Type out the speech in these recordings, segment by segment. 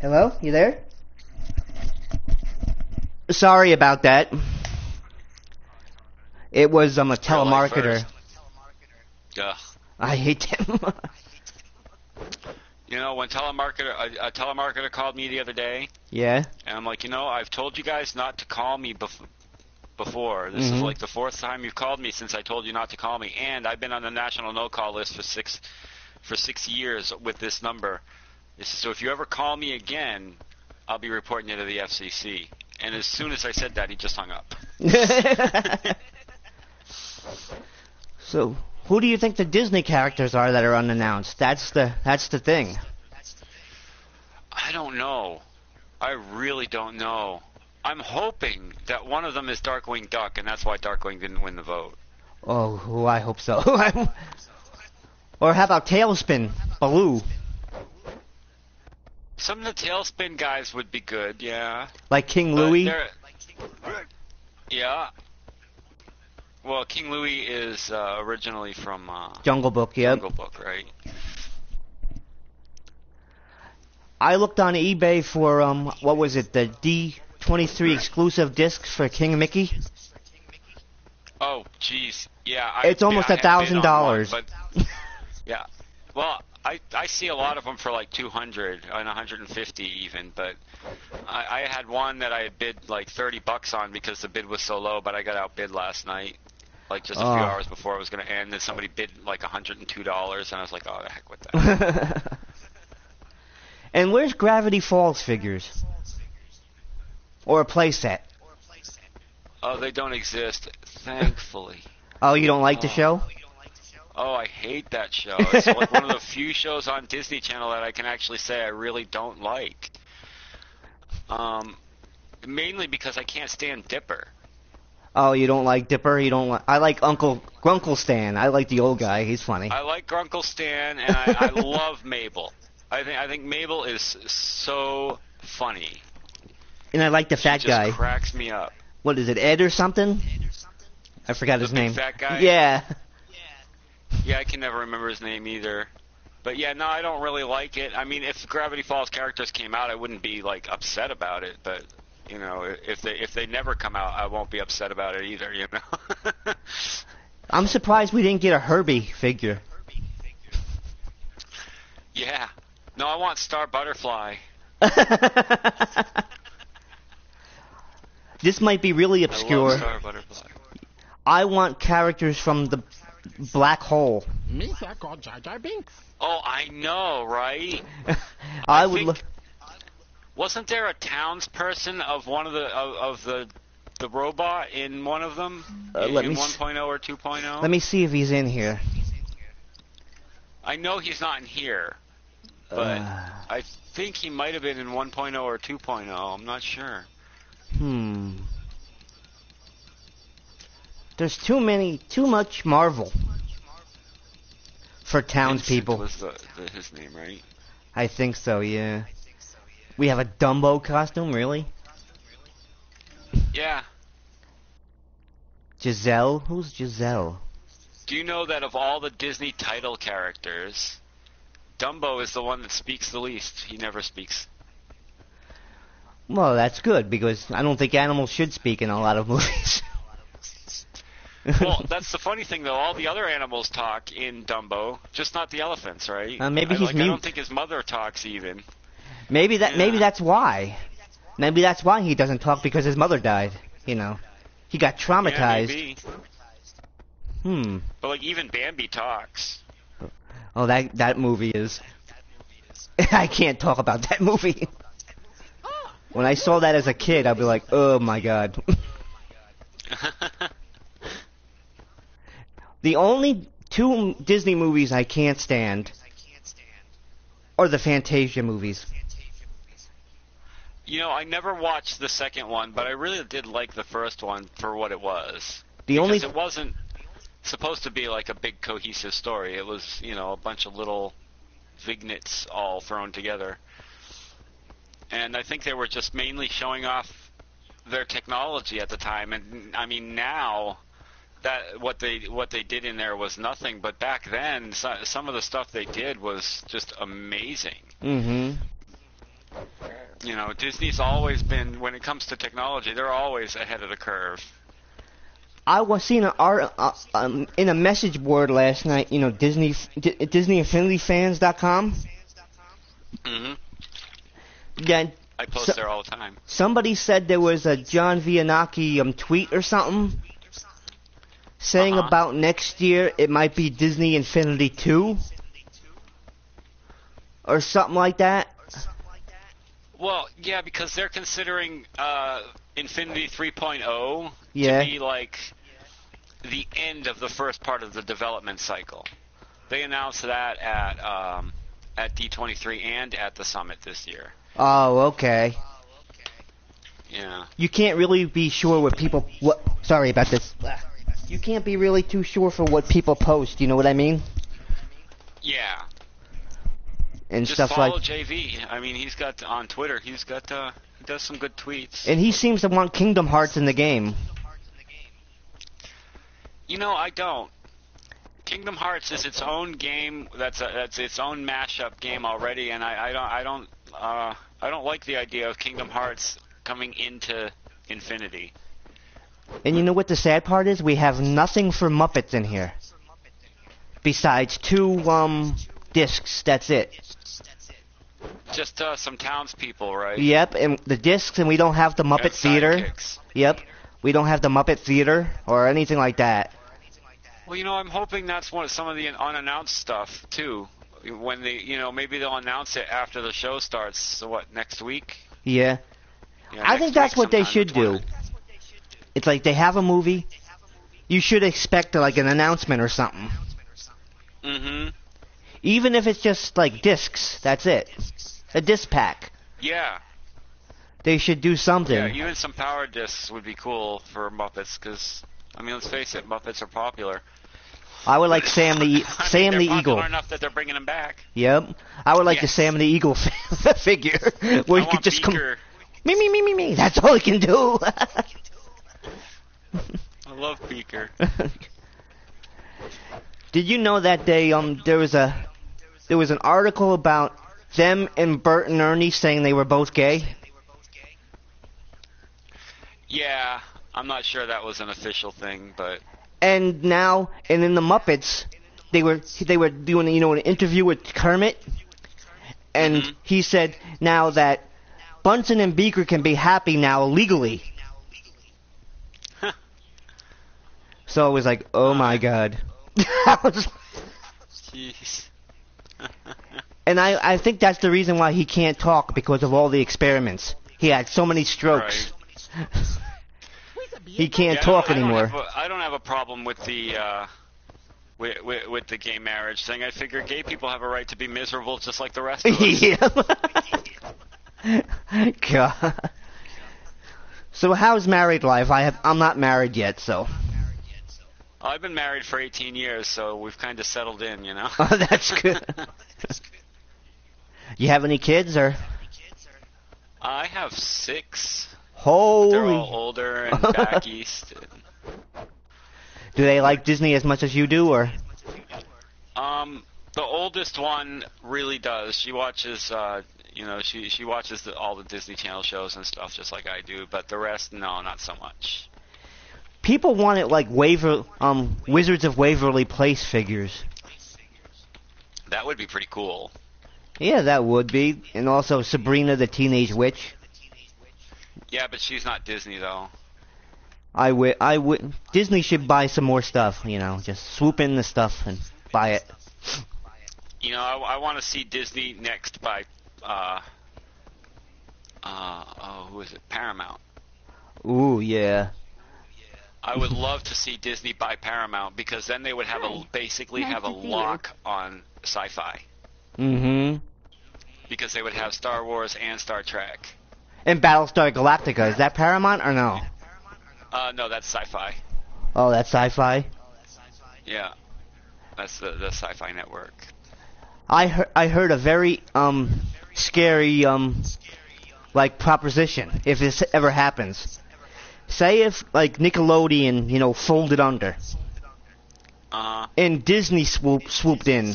Hello? You there? Sorry about that. It was a telemarketer. Ugh. I hate them. You know, when a telemarketer called me the other day, Yeah? and I'm like, you know, I've told you guys not to call me before. This is like the fourth time you've called me since I told you not to call me, and I've been on the national no-call list for 6 years with this number. So if you ever call me again, I'll be reporting you to the FCC. And as soon as I said that, he just hung up. So, who do you think the Disney characters are that are unannounced? That's the thing. I don't know. I really don't know. I'm hoping that one of them is Darkwing Duck, and that's why Darkwing didn't win the vote. Oh, I hope so. Or how about Tailspin, Baloo? Some of the Tailspin guys would be good, yeah. Like King Louie? Yeah. Well, King Louie is originally from Jungle Book, yep. Jungle Book, right? I looked on eBay for, what was it, the D23 exclusive discs for King Mickey? Oh, jeez. Yeah. It's almost $1,000. But yeah. Well, I see a lot of them for like 200 and 150 even, but I had one that I had bid like $30 on because the bid was so low, but I got outbid last night, like just a few hours before it was going to end, and somebody bid like $102, and I was like, oh, the heck with that. And where's Gravity Falls figures? Or a playset? Oh, they don't exist, thankfully. Oh, you don't like the show? Oh, I hate that show. It's like one of the few shows on Disney Channel that I can actually say I really don't like. Mainly because I can't stand Dipper. Oh, you don't like Dipper? You don't like? I like Grunkle Stan. I like the old guy. He's funny. I like Grunkle Stan, and I love Mabel. I think Mabel is so funny. And I like the fat guy. She just cracks me up. What is it, Ed or something? I forgot his name. The fat guy? Yeah. Yeah, I can never remember his name either. But yeah, no, I don't really like it. I mean, if Gravity Falls characters came out, I wouldn't be like upset about it. But you know, if they never come out, I won't be upset about it either. You know. I'm surprised we didn't get a Herbie figure. Yeah. No, I want Star Butterfly. This might be really obscure. I love Star Butterfly. I want characters from the Black Hole. Oh, I know, right? I would look. Wasn't there a townsperson of one of the robot in one of them? In 1.0 or 2.0? Let me see if he's in here. I know he's not in here, but I think he might have been in 1.0 or 2.0. I'm not sure. There's too much Marvel for townspeople. Was his name, right? I think so, yeah. We have a Dumbo costume, really? Yeah. Giselle? Who's Giselle? Do you know that of all the Disney title characters, Dumbo is the one that speaks the least? He never speaks. Well, that's good, because I don't think animals should speak in a lot of movies. Well, that's the funny thing, though. All the other animals talk in Dumbo, just not the elephants, right? Maybe he's mute. I don't think his mother talks even. Maybe that's why. Maybe that's why he doesn't talk, because his mother died. You know, he got traumatized. Yeah, maybe. But like even Bambi talks. Oh, that movie is. I can't talk about that movie. When I saw that as a kid, I'd be like, oh my god. The only two Disney movies I can't stand are the Fantasia movies. You know, I never watched the second one, but I really did like the first one for what it was. Because it wasn't supposed to be like a big cohesive story. It was, you know, a bunch of little vignettes all thrown together. And I think they were just mainly showing off their technology at the time. And I mean, now that what they did in there was nothing, but back then some of the stuff they did was just amazing. You know, Disney's always been, when it comes to technology, they're always ahead of the curve. I was seeing an art in a message board last night. You know, DisneyInfinityFans.com. Mm-hmm. Yeah, I post there all the time. somebody said there was a John Vianaki tweet or something saying about next year it might be Disney Infinity 2 or something like that. Well, yeah, because they're considering Infinity 3.0 Yeah. to be like the end of the first part of the development cycle. They announced that at D23 and at the summit this year. Oh, okay. Yeah. You can't really be sure what people. Sorry about this. You can't be really too sure for what people post. You know what I mean? Yeah. And Just stuff follow like. JV. I mean, he's got on Twitter. He does some good tweets. And he seems to want Kingdom Hearts in the game. You know, I don't. Kingdom Hearts is its own game. That's its own mashup game already, and I don't like the idea of Kingdom Hearts coming into Infinity. And you know what the sad part is? We have nothing for Muppets in here. Besides 2 discs, that's it. Just some townspeople, right? Yep, and the discs, and we don't have the Muppet As Theater. sidekicks. Yep, we don't have the Muppet Theater or anything like that. Well, you know, I'm hoping that's some of the unannounced stuff too. When maybe they'll announce it after the show starts. So what, next week? Yeah. Yeah, I think that's what they should do. do. It's like they have a movie. You should expect like an announcement or something. Mm-hmm. Even if it's just like discs, that's it. A disc pack. Yeah. They should do something. Yeah, even some power discs would be cool for Muppets, because, I mean, let's face it, Muppets are popular. I would like Sam the they're Eagle. popular enough that they're bringing them back. Yep. I would like the Yes. Sam the Eagle figure, where you I could want just Beaker. me. That's all he can do. I love Beaker. Did you know that there was an article about them and Bert and Ernie saying they were both gay? Yeah, I'm not sure that was an official thing, but And in the Muppets, they were doing an interview with Kermit, and Mhm. he said now that Bunsen and Beaker can be happy now legally. So it was like, oh my god. jeez. And I think that's the reason why he can't talk, because of all the experiments. He had so many strokes. He can't talk anymore. I don't have a problem with the with the gay marriage thing. I figure gay people have a right to be miserable just like the rest of us. Yeah. God. So how's married life? I'm not married yet, so. I've been married for 18 years, so we've kind of settled in, you know. Oh, that's good. You have any kids, or? I have 6. Holy. They're all older and back east. Do they like Disney as much as you do, or? The oldest one really does. She watches, she watches all the Disney Channel shows and stuff just like I do. But the rest, no, not so much. People want it like Wizards of Waverly Place figures. That would be pretty cool. Yeah, that would be. And also Sabrina the Teenage Witch. Yeah, but she's not Disney though. I would. Disney should buy some more stuff. Just swoop in the stuff and buy it. You know, I want to see Disney next by, who is it? Paramount. Ooh, yeah. I would love to see Disney buy Paramount, because then they would have basically have a lock on sci-fi. Mm-hmm. Because they would have Star Wars and Star Trek. And Battlestar Galactica, is that Paramount or no? No, that's sci-fi. Oh, that's Sci-Fi? Yeah. That's the Sci-Fi Network. I heard a very scary proposition if this ever happens. Say if like Nickelodeon folded under, and Disney swooped in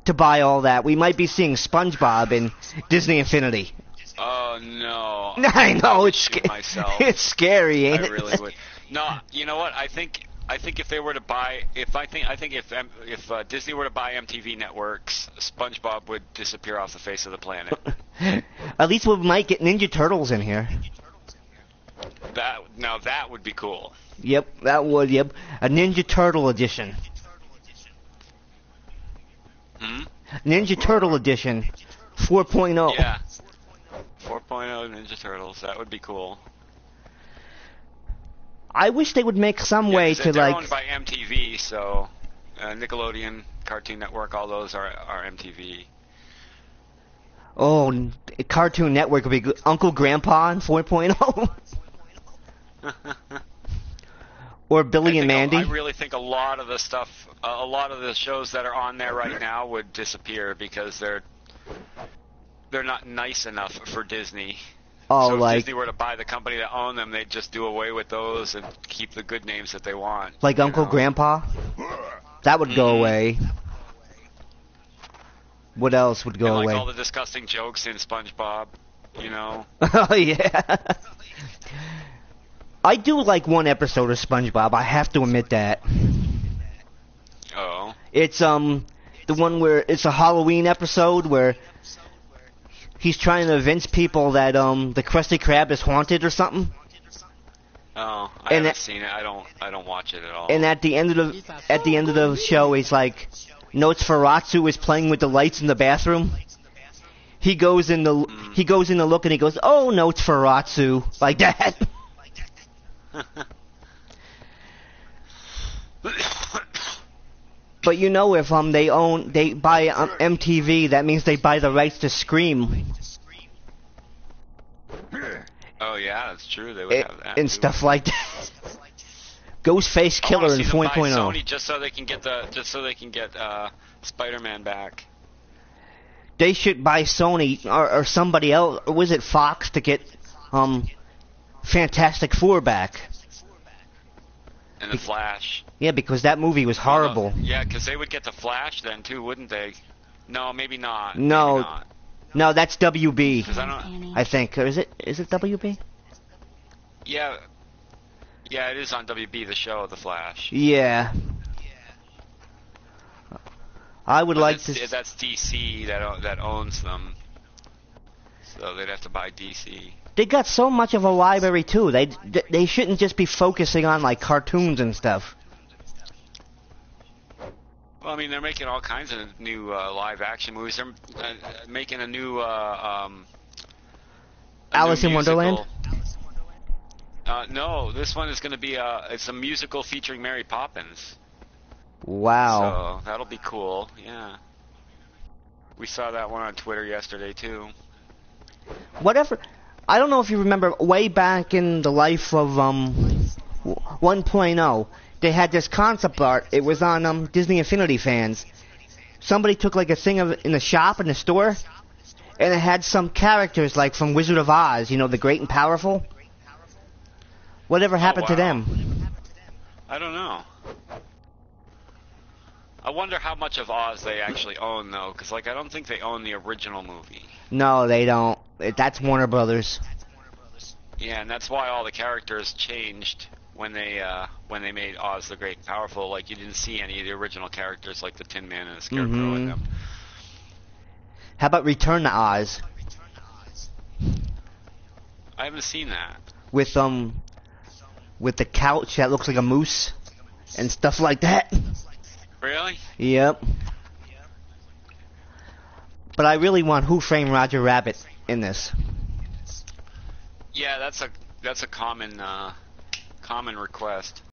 to buy all that. We might be seeing SpongeBob in Disney Infinity. Oh no! I know would it's shoot myself. it's scary, ain't I it? really would. No, you know what? I think if they were to buy, if Disney were to buy MTV networks, SpongeBob would disappear off the face of the planet. At least we might get Ninja Turtles in here. That would be cool. Yep, that would. Yep, a Ninja Turtle edition. Ninja Turtle edition, 4.0. Yeah. 4.0 Ninja Turtles. That would be cool. I wish they would make some way to they're like. owned by MTV, so Nickelodeon, Cartoon Network, all those are MTV. Oh, Cartoon Network would be good. Uncle Grandpa in 4.0. Or Billy and Mandy. I really think a lot of the stuff, a lot of the shows that are on there right now would disappear because they're not nice enough for Disney. Oh, so if like Disney were to buy the company that owned them, they'd just do away with those and keep the good names that they want. Like Uncle Grandpa? That would go away. What else would go away? Like all the disgusting jokes in SpongeBob, you know? Oh, yeah. I do like one episode of SpongeBob. I have to admit that. Oh. It's the one where it's a Halloween episode where he's trying to convince people that the Krusty Krab is haunted or something. Oh, I haven't seen it. I don't watch it at all. And at the end of the show, he's like, Nosferatu is playing with the lights in the bathroom. He goes in to look and he goes, "Oh, Nosferatu," like that. But you know, if they buy MTV, that means they buy the rights to Scream. Oh yeah, that's true. They would have that and too. Stuff like that. Ghostface Killer in 4.0. Sony just so they can get Spider-Man back. They should buy Sony or somebody else, or was it Fox, to get Fantastic Four back. And the Flash. Yeah, because that movie was horrible. Yeah, because they would get the Flash then too, wouldn't they? No, maybe not. No, maybe not. No, that's WB. I think. Or is it WB? Yeah, it is on WB, the show, The Flash. Yeah. I would like to. That's DC that owns them, so they'd have to buy DC. They got so much of a library too. They shouldn't just be focusing on like cartoons and stuff. Well, I mean, they're making all kinds of new live action movies. They're making a new Alice in Wonderland. No, this one is going to be it's a musical featuring Mary Poppins. Wow. So that'll be cool. Yeah. We saw that one on Twitter yesterday too. Whatever. I don't know if you remember, way back in the life of 1.0, they had this concept art. It was on Disney Infinity Fans. Somebody took like a thing in the shop, in the store, and it had some characters like from Wizard of Oz, you know, the Great and Powerful. Whatever happened to them? I don't know. I wonder how much of Oz they actually own, though, because like I don't think they own the original movie. No, they don't. That's Warner Brothers. Yeah, and that's why all the characters changed when they made Oz the Great and Powerful. Like you didn't see any of the original characters, like the Tin Man and the Scarecrow in them. How about Return to Oz? I haven't seen that. With the couch that looks like a moose and stuff like that. Really? Yep. But I really want Who Framed Roger Rabbit in this. Yeah, that's a common request.